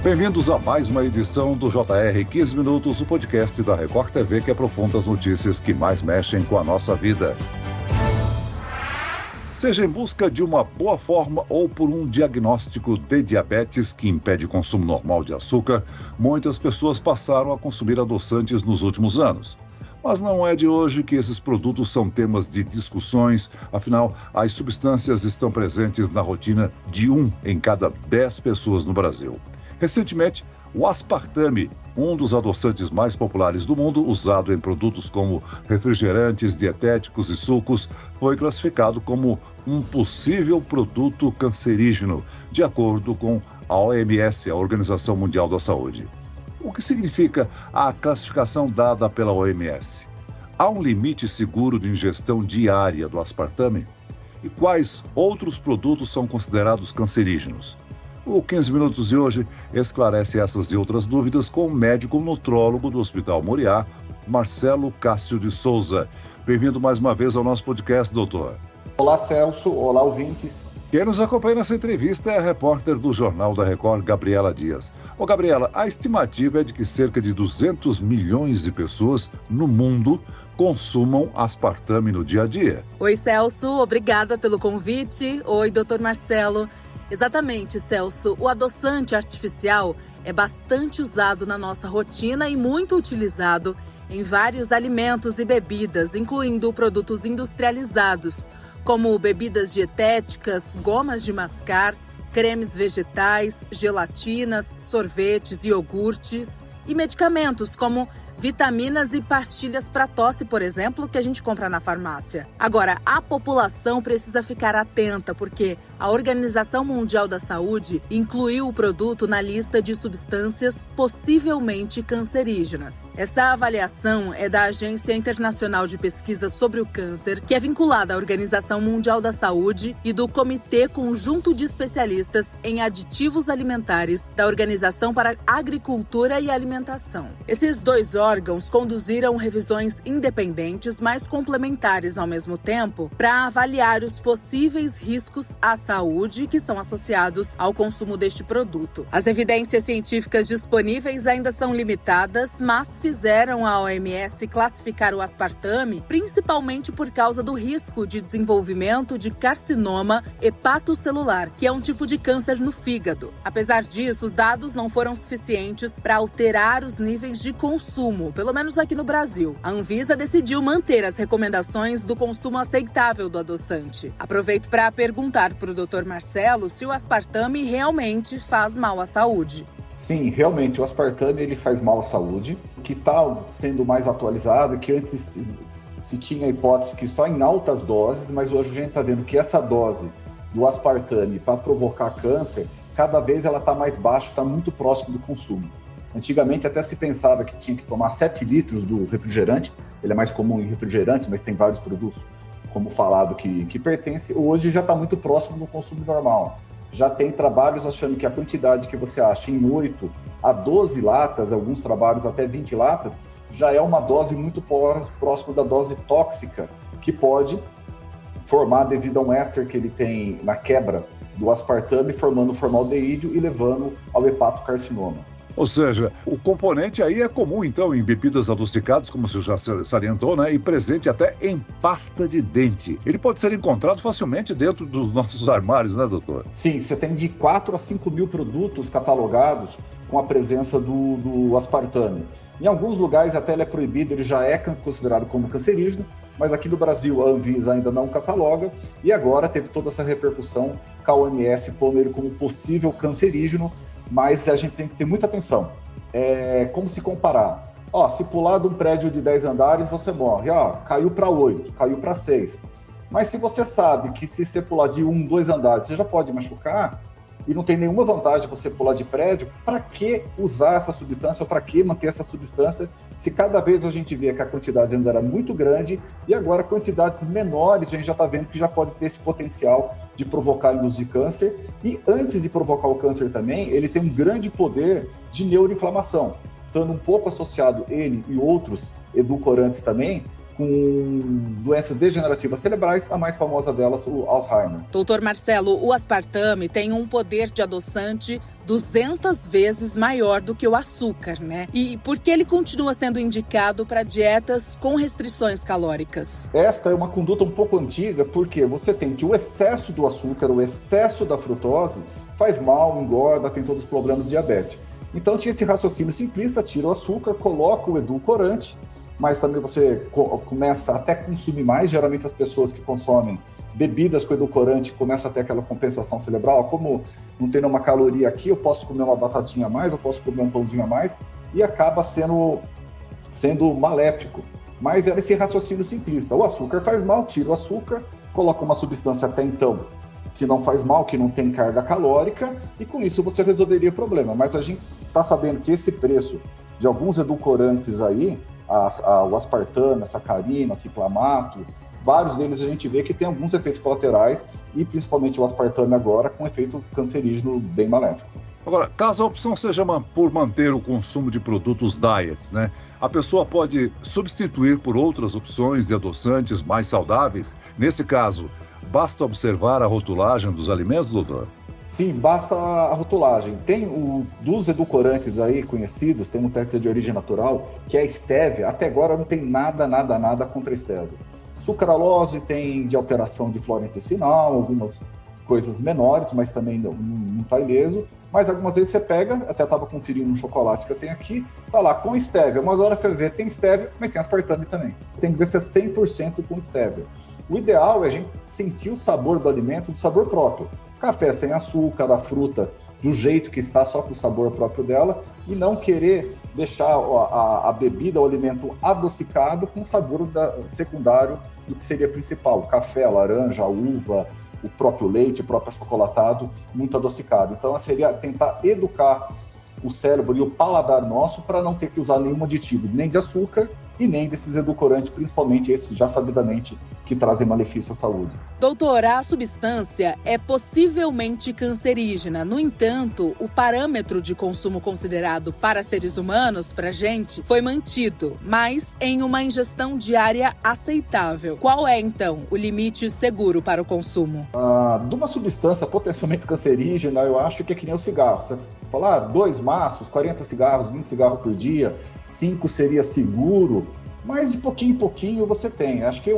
Bem-vindos a mais uma edição do JR 15 Minutos, o podcast da Record TV que aprofunda as notícias que mais mexem com a nossa vida. Seja em busca de uma boa forma ou por um diagnóstico de diabetes que impede o consumo normal de açúcar, muitas pessoas passaram a consumir adoçantes nos últimos anos. Mas não é de hoje que esses produtos são temas de discussões, afinal, as substâncias estão presentes na rotina de 1 em cada 10 pessoas no Brasil. Recentemente, o aspartame, um dos adoçantes mais populares do mundo, usado em produtos como refrigerantes, dietéticos e sucos, foi classificado como um possível produto cancerígeno, de acordo com a OMS, a Organização Mundial da Saúde. O que significa a classificação dada pela OMS? Há um limite seguro de ingestão diária do aspartame? E quais outros produtos são considerados cancerígenos? O 15 Minutos de hoje esclarece essas e outras dúvidas com o médico nutrólogo do Hospital Moriá, Marcelo Cássio de Souza. Bem-vindo mais uma vez ao nosso podcast, doutor. Olá, Celso. Olá, ouvintes. Quem nos acompanha nessa entrevista é a repórter do Jornal da Record, Gabriela Dias. Ô, Gabriela, a estimativa é de que cerca de 200 milhões de pessoas no mundo consumam aspartame no dia a dia. Oi, Celso. Obrigada pelo convite. Oi, doutor Marcelo. Exatamente, Celso. O adoçante artificial é bastante usado na nossa rotina e muito utilizado em vários alimentos e bebidas, incluindo produtos industrializados, como bebidas dietéticas, gomas de mascar, cremes vegetais, gelatinas, sorvetes, iogurtes e medicamentos como vitaminas e pastilhas para tosse, por exemplo, que a gente compra na farmácia. Agora, a população precisa ficar atenta porque a Organização Mundial da Saúde incluiu o produto na lista de substâncias possivelmente cancerígenas. Essa avaliação é da Agência Internacional de Pesquisa sobre o Câncer, que é vinculada à Organização Mundial da Saúde e do Comitê Conjunto de Especialistas em Aditivos Alimentares da Organização para Agricultura e Alimentação. Esses dois órgãos conduziram revisões independentes, mas complementares ao mesmo tempo, para avaliar os possíveis riscos à saúde que são associados ao consumo deste produto. As evidências científicas disponíveis ainda são limitadas, mas fizeram a OMS classificar o aspartame principalmente por causa do risco de desenvolvimento de carcinoma hepatocelular, que é um tipo de câncer no fígado. Apesar disso, os dados não foram suficientes para alterar os níveis de consumo, pelo menos aqui no Brasil. A Anvisa decidiu manter as recomendações do consumo aceitável do adoçante. Aproveito para perguntar para o Dr. Marcelo se o aspartame realmente faz mal à saúde. Sim, realmente, o aspartame ele faz mal à saúde, que está sendo mais atualizado, que antes se tinha a hipótese que só em altas doses, mas hoje a gente está vendo que essa dose do aspartame para provocar câncer, cada vez ela está mais baixa, está muito próximo do consumo. Antigamente até se pensava que tinha que tomar 7 litros do refrigerante, ele é mais comum em refrigerante, mas tem vários produtos, como falado, que pertence. Hoje já está muito próximo do consumo normal. Já tem trabalhos achando que a quantidade que você acha em 8 a 12 latas, alguns trabalhos até 20 latas, já é uma dose muito próxima da dose tóxica que pode formar devido a um éster que ele tem na quebra do aspartame, formando formaldeído e levando ao hepatocarcinoma. Ou seja, o componente aí é comum, então, em bebidas adocicadas, como você já salientou, né? E presente até em pasta de dente. Ele pode ser encontrado facilmente dentro dos nossos armários, né, doutor? Sim, você tem de 4 a 5 mil produtos catalogados com a presença do aspartame. Em alguns lugares até ele é proibido, ele já é considerado como cancerígeno, mas aqui no Brasil a Anvisa ainda não cataloga e agora teve toda essa repercussão com a OMS pondo ele como possível cancerígeno. Mas a gente tem que ter muita atenção. Como se comparar? Se pular de um prédio de 10 andares, você morre. Caiu para 8, caiu para 6. Mas se você sabe que se você pular de 1, 2 andares, você já pode machucar, e não tem nenhuma vantagem você pular de prédio, para que usar essa substância ou para que manter essa substância se cada vez a gente vê que a quantidade ainda era muito grande e agora quantidades menores a gente já está vendo que já pode ter esse potencial de provocar indústria de câncer e antes de provocar o câncer também, ele tem um grande poder de neuroinflamação, estando um pouco associado ele e outros edulcorantes também, com doenças degenerativas cerebrais, a mais famosa delas, o Alzheimer. Doutor Marcelo, o aspartame tem um poder de adoçante 200 vezes maior do que o açúcar, né? E por que ele continua sendo indicado para dietas com restrições calóricas? Esta é uma conduta um pouco antiga, porque você tem que o excesso do açúcar, o excesso da frutose, faz mal, engorda, tem todos os problemas de diabetes. Então tinha esse raciocínio simplista, tira o açúcar, coloca o edulcorante, mas também você começa até a consumir mais. Geralmente as pessoas que consomem bebidas com edulcorante começam a ter aquela compensação cerebral. Como não tem nenhuma caloria aqui, eu posso comer uma batatinha a mais, eu posso comer um pãozinho a mais, e acaba sendo maléfico. Mas era esse raciocínio simplista. O açúcar faz mal, tira o açúcar, coloca uma substância até então que não faz mal, que não tem carga calórica, e com isso você resolveria o problema. Mas a gente está sabendo que esse preço de alguns edulcorantes aí, o aspartame, a sacarina, a ciclamato, vários deles a gente vê que tem alguns efeitos colaterais, e principalmente o aspartame agora com efeito cancerígeno bem maléfico. Agora, caso a opção seja por manter o consumo de produtos diets, né? A pessoa pode substituir por outras opções de adoçantes mais saudáveis? Nesse caso, basta observar a rotulagem dos alimentos, doutor? Sim, basta a rotulagem. Tem dos edulcorantes aí conhecidos, tem um técnica de origem natural, que é a estévia. Até agora não tem nada contra a estévia. Sucralose tem de alteração de flora intestinal, algumas coisas menores, mas também não está ileso. Mas algumas vezes você pega, até estava conferindo um chocolate que eu tenho aqui, tá lá com estévia. Umas horas você vê, tem estévia, mas tem aspartame também. Tem que ver se é 100% com estévia. O ideal é a gente sentir o sabor do alimento, do sabor próprio. Café sem açúcar, a fruta do jeito que está, só com o sabor próprio dela, e não querer deixar a bebida, o alimento adocicado com o sabor secundário do que seria principal. O café, a laranja, a uva, o próprio leite, o próprio achocolatado, muito adocicado. Então, seria tentar educar o cérebro e o paladar nosso para não ter que usar nenhum aditivo, nem de açúcar e nem desses edulcorantes, principalmente esses já sabidamente que trazem malefício à saúde. Doutor, a substância é possivelmente cancerígena. No entanto, o parâmetro de consumo considerado para seres humanos, para gente, foi mantido, mas em uma ingestão diária aceitável. Qual é, então, o limite seguro para o consumo? De uma substância potencialmente cancerígena, eu acho que é que nem o cigarro. Você falar 2 maços, 40 cigarros, 20 cigarros por dia, 5 seria seguro, mas de pouquinho em pouquinho você tem. Acho que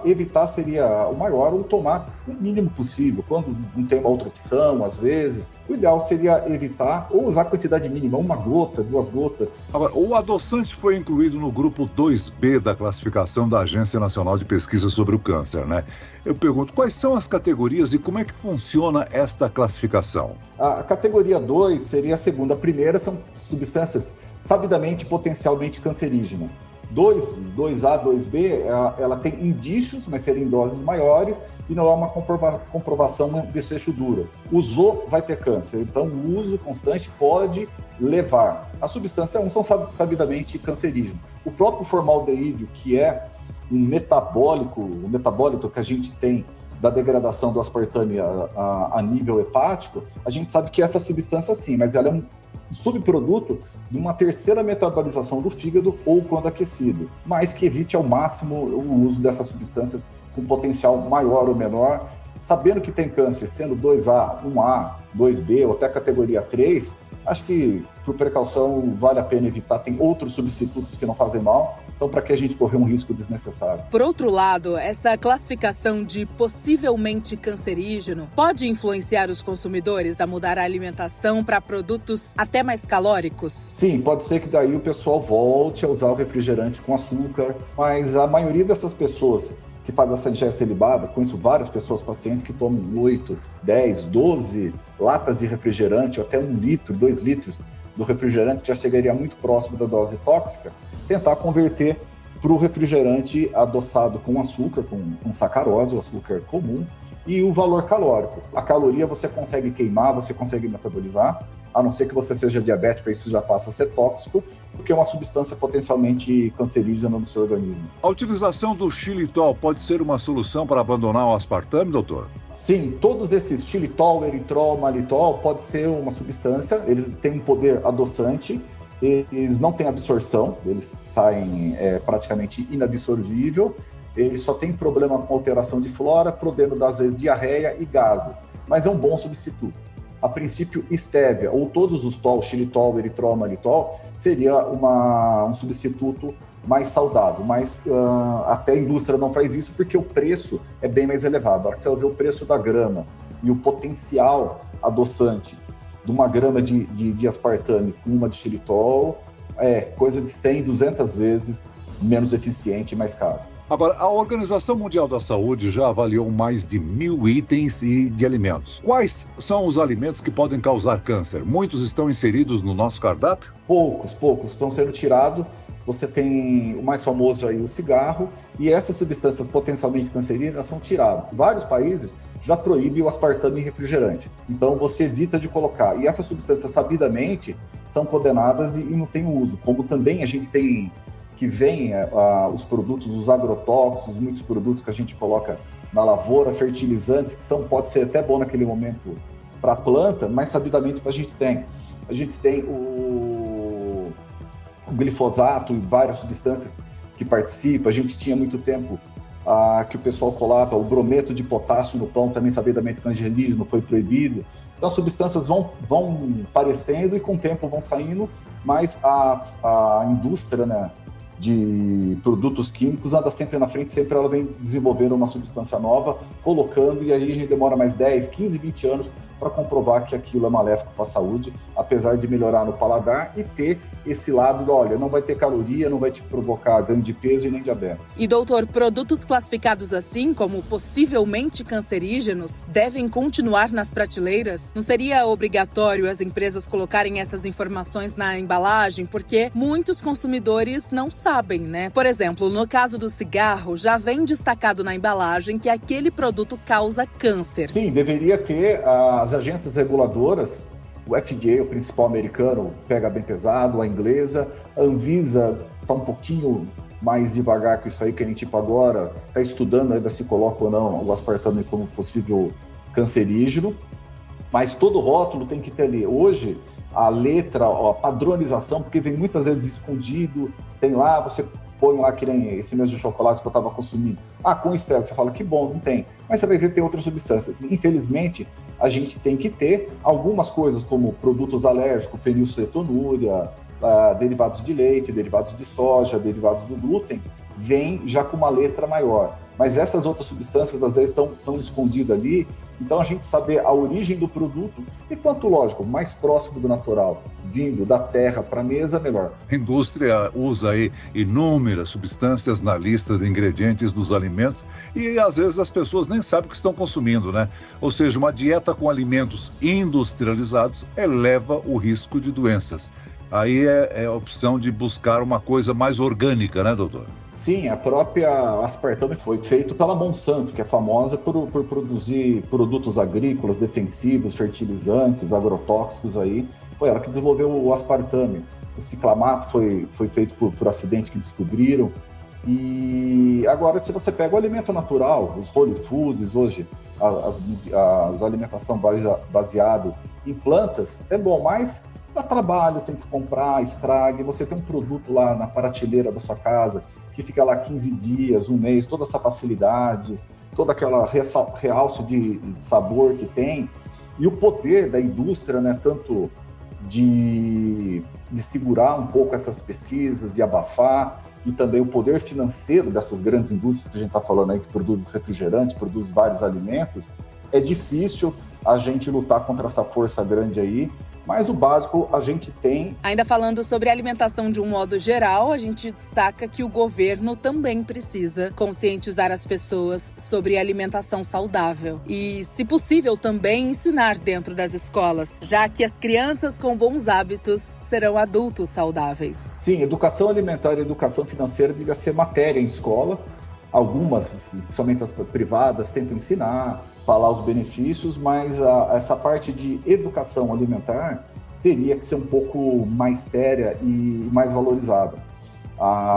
evitar seria o maior, ou tomar o mínimo possível. Quando não tem uma outra opção, às vezes, o ideal seria evitar ou usar a quantidade mínima, 1 gota, 2 gotas. Agora, o adoçante foi incluído no grupo 2B da classificação da Agência Nacional de Pesquisa sobre o Câncer, né? Eu pergunto, quais são as categorias e como é que funciona esta classificação? A categoria 2 seria a segunda. A primeira são substâncias sabidamente potencialmente cancerígenas. 2A, 2B, ela tem indícios, mas seriam em doses maiores, e não há uma comprovação de desfecho duro. Usou, vai ter câncer. Então, o uso constante pode levar. A substância 1 são sabidamente cancerígenas. O próprio formaldeído, que é um metabólito que a gente tem da degradação do aspartame a nível hepático, a gente sabe que essa substância sim, mas ela é um subproduto de uma terceira metabolização do fígado ou quando aquecido, mas que evite ao máximo o uso dessas substâncias com potencial maior ou menor, sabendo que tem câncer, sendo 2A, 1A, 2B ou até categoria 3, acho que por precaução vale a pena evitar, tem outros substitutos que não fazem mal, então para que a gente correr um risco desnecessário. Por outro lado, essa classificação de possivelmente cancerígeno pode influenciar os consumidores a mudar a alimentação para produtos até mais calóricos? Sim, pode ser que daí o pessoal volte a usar o refrigerante com açúcar, mas a maioria dessas pessoas que faz essa ingesta ilibada, conheço várias pessoas, pacientes que tomam 8, 10, 12 latas de refrigerante, ou até 1 litro, 2 litros do refrigerante, que já chegaria muito próximo da dose tóxica, tentar converter para o refrigerante adoçado com açúcar, com sacarose, o açúcar comum, e o valor calórico. A caloria você consegue queimar, você consegue metabolizar, a não ser que você seja diabético, isso já passa a ser tóxico, porque é uma substância potencialmente cancerígena no seu organismo. A utilização do xilitol pode ser uma solução para abandonar o aspartame, doutor? Sim, todos esses xilitol, eritrol, malitol, pode ser uma substância, eles têm um poder adoçante, eles não têm absorção, eles saem praticamente inabsorvível, eles só têm problema com alteração de flora, podendo dar, às vezes, diarreia e gases, mas é um bom substituto. A princípio, estévia, ou todos os tol, xilitol, eritol, malitol, seria um substituto mais saudável, mas até a indústria não faz isso porque o preço é bem mais elevado. Agora, se você ver o preço da grama e o potencial adoçante de uma grama de aspartame com uma de xilitol, é coisa de 100, 200 vezes menos eficiente e mais caro. Agora, a Organização Mundial da Saúde já avaliou mais de 1.000 itens de alimentos. Quais são os alimentos que podem causar câncer? Muitos estão inseridos no nosso cardápio? Poucos estão sendo tirados. Você tem o mais famoso aí, o cigarro, e essas substâncias potencialmente cancerígenas são tiradas. Vários países já proíbem o aspartame em refrigerante. Então você evita de colocar. E essas substâncias, sabidamente, são condenadas e não tem uso. Como também a gente tem que vem os produtos, os agrotóxicos, muitos produtos que a gente coloca na lavoura, fertilizantes, que pode ser até bom naquele momento para a planta, mas sabidamente a gente tem. A gente tem o glifosato e várias substâncias que participam. A gente tinha muito tempo que o pessoal colava o brometo de potássio no pão, também sabidamente cancerígeno, foi proibido. Então as substâncias vão aparecendo e com o tempo vão saindo, mas a indústria, né, de produtos químicos anda sempre na frente, sempre ela vem desenvolvendo uma substância nova, colocando, e aí a gente demora mais 10, 15, 20 anos para comprovar que aquilo é maléfico para a saúde, apesar de melhorar no paladar e ter esse lado, olha, não vai ter caloria, não vai te provocar ganho de peso e nem diabetes. E doutor, produtos classificados assim, como possivelmente cancerígenos, devem continuar nas prateleiras? Não seria obrigatório as empresas colocarem essas informações na embalagem? Porque muitos consumidores não sabem, né? Por exemplo, no caso do cigarro, já vem destacado na embalagem que aquele produto causa câncer. Sim, deveria ter as agências reguladoras, o FDA, o principal americano, pega bem pesado, a inglesa, a Anvisa está um pouquinho mais devagar com isso aí, que a gente tipo agora está estudando ainda se coloca ou não o aspartame como possível cancerígeno, mas todo rótulo tem que ter ali. Hoje, a letra, a padronização, porque vem muitas vezes escondido, tem lá, você põe lá que nem esse mesmo chocolate que eu estava consumindo. Com estresse, você fala que bom, não tem. Mas você vai ver que tem outras substâncias. Infelizmente, a gente tem que ter algumas coisas como produtos alérgicos, fenilcetonúria, derivados de leite, derivados de soja, derivados do glúten, vem já com uma letra maior. Mas essas outras substâncias, às vezes, estão escondidas ali. Então, a gente saber a origem do produto e quanto, lógico, mais próximo do natural, vindo da terra para a mesa, melhor. A indústria usa aí inúmeras substâncias na lista de ingredientes dos alimentos e, às vezes, as pessoas nem sabem o que estão consumindo, né? Ou seja, uma dieta com alimentos industrializados eleva o risco de doenças. Aí é a opção de buscar uma coisa mais orgânica, né, doutor? Sim, a própria aspartame foi feito pela Monsanto, que é famosa por produzir produtos agrícolas, defensivos, fertilizantes, agrotóxicos aí. Foi ela que desenvolveu o aspartame. O ciclamato foi feito por acidente que descobriram. E agora, se você pega o alimento natural, os whole foods hoje, as alimentação baseado em plantas, é bom, mas dá trabalho, tem que comprar, estrague. Você tem um produto lá na prateleira da sua casa que fica lá 15 dias, um mês, toda essa facilidade, toda aquela realce de sabor que tem, e o poder da indústria, né, tanto de segurar um pouco essas pesquisas, de abafar, e também o poder financeiro dessas grandes indústrias que a gente está falando aí, que produzem refrigerante, produzem vários alimentos, é difícil a gente lutar contra essa força grande aí, mas o básico a gente tem. Ainda falando sobre alimentação de um modo geral, a gente destaca que o governo também precisa conscientizar as pessoas sobre alimentação saudável. E, se possível, também ensinar dentro das escolas, já que as crianças com bons hábitos serão adultos saudáveis. Sim, educação alimentar e educação financeira devia ser matéria em escola. Algumas, principalmente as privadas, tentam ensinar, falar os benefícios, mas essa parte de educação alimentar teria que ser um pouco mais séria e mais valorizada.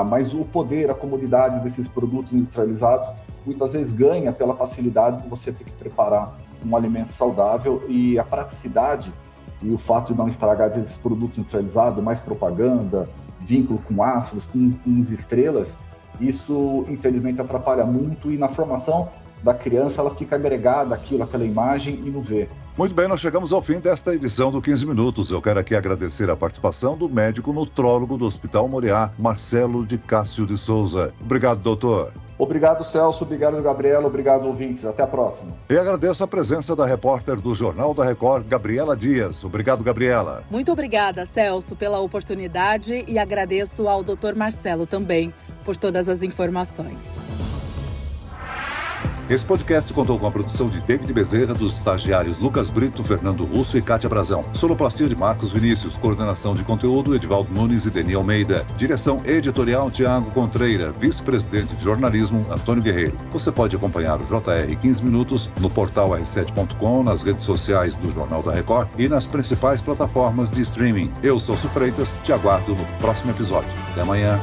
Mas o poder, a comodidade desses produtos industrializados, muitas vezes ganha pela facilidade de você ter que preparar um alimento saudável e a praticidade e o fato de não estragar esses produtos industrializados, mais propaganda, vínculo com ácidos, com estrelas, isso infelizmente atrapalha muito e na formação da criança ela fica agregada àquilo, àquela imagem e não vê. Muito bem, nós chegamos ao fim desta edição do 15 Minutos. Eu quero aqui agradecer a participação do médico nutrólogo do Hospital Moriá, Marcelo de Cássio de Souza. Obrigado, doutor. Obrigado, Celso. Obrigado, Gabriela. Obrigado, ouvintes. Até a próxima. E agradeço a presença da repórter do Jornal da Record, Gabriela Dias. Obrigado, Gabriela. Muito obrigada, Celso, pela oportunidade e agradeço ao Dr. Marcelo também por todas as informações. Esse podcast contou com a produção de David Bezerra, dos estagiários Lucas Brito, Fernando Russo e Kátia Brazão. Sonoplastia de Marcos Vinícius. Coordenação de conteúdo, Edivaldo Nunes e Deni Almeida. Direção editorial, Tiago Contreira. Vice-presidente de jornalismo, Antônio Guerreiro. Você pode acompanhar o JR 15 Minutos no portal r7.com, nas redes sociais do Jornal da Record e nas principais plataformas de streaming. Eu, Celso Freitas, te aguardo no próximo episódio. Até amanhã.